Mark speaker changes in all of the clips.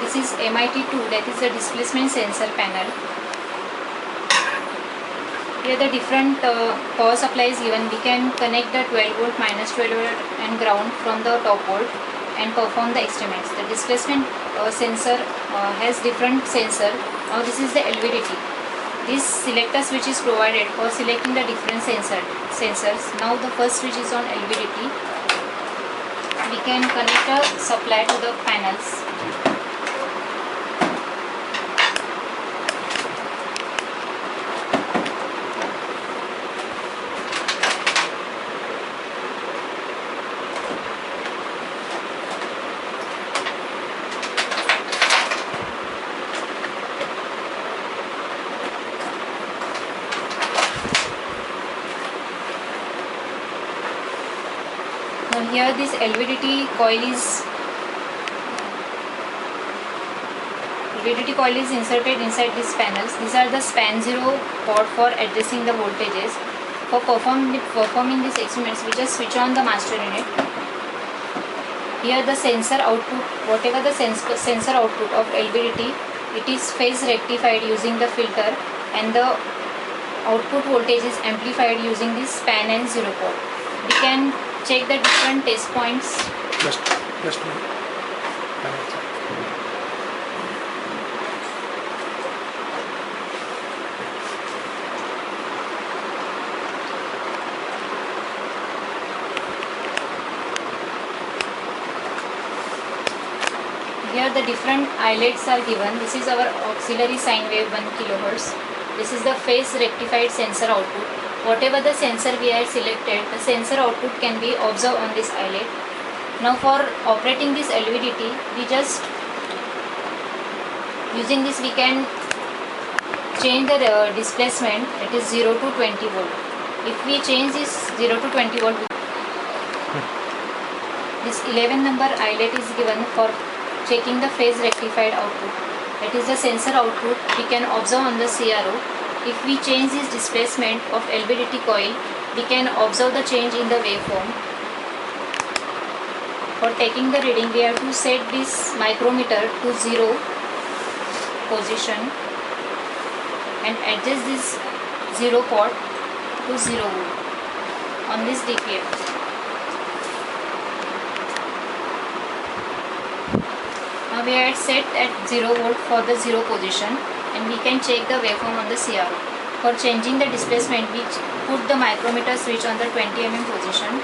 Speaker 1: This is MIT2, that is the displacement sensor panel. Here the different power supply is given. We can connect the 12 volt, minus 12 volt and ground from the top volt and perform the experiments. The displacement sensor has different sensor. Now this is the LVDT. This selector switch is provided for selecting the different sensors. Now the first switch is on LVDT. We can connect a supply to the panels. Now here this LVDT coil is inserted inside these panels. These are the span 0 port for addressing the voltages. For performing these experiments, we just switch on the master unit. Here the sensor output, whatever the sensor output of LVDT, it is phase rectified using the filter, and the output voltage is amplified using this span and 0 port. We can check the different test points.
Speaker 2: Just a minute.
Speaker 1: Here the different islets are given. This is our auxiliary sine wave 1 kHz. This is the phase rectified sensor output. Whatever the sensor we have selected, the sensor output can be observed on this islet. Now for operating this LVDT, we just using this we can change the displacement, it is 0 to 20 volt. If we change this 0 to 20 volt, this 11 number islet is given for checking the phase rectified output. That is the sensor output we can observe on the CRO. If we change this displacement of LVDT coil, we can observe the change in the waveform. For taking the reading, we have to set this micrometer to 0 position and adjust this 0 port to 0 volt on this DPF. Now we are set at 0 volt for the 0 position, and we can check the waveform on the CRO. For changing the displacement, we put the micrometer switch on the 20 mm position.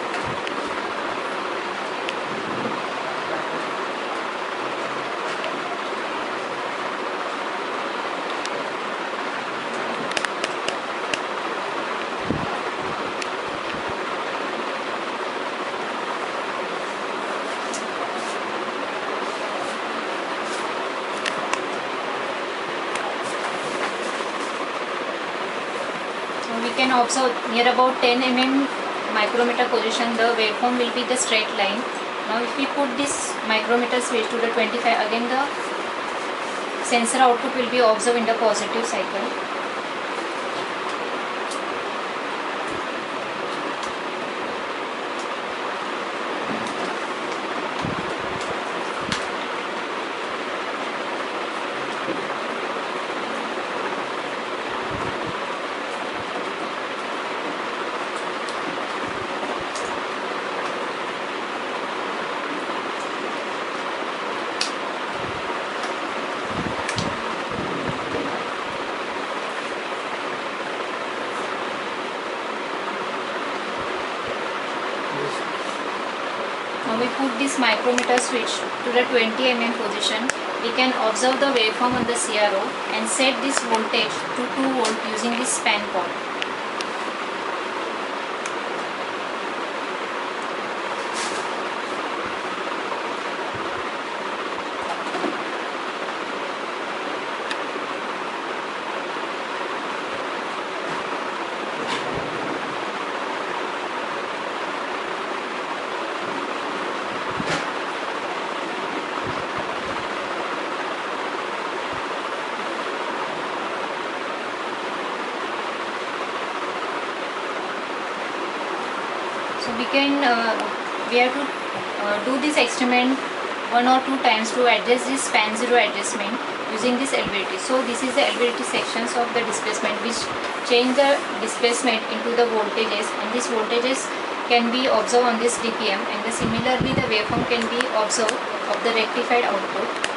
Speaker 1: We can observe near about 10 mm micrometer position, the waveform will be the straight line. Now if we put this micrometer switch to the 25, again the sensor output will be observed in the positive cycle. Now we put this micrometer switch to the 20 mm position. We can observe the waveform on the CRO and set this voltage to 2 volt using this span port. So we have to do this experiment 1 or 2 times to adjust this span 0 adjustment using this LVDT. So this is the LVDT sections of the displacement which change the displacement into the voltages, and these voltages can be observed on this DPM, and similarly the waveform can be observed of the rectified output.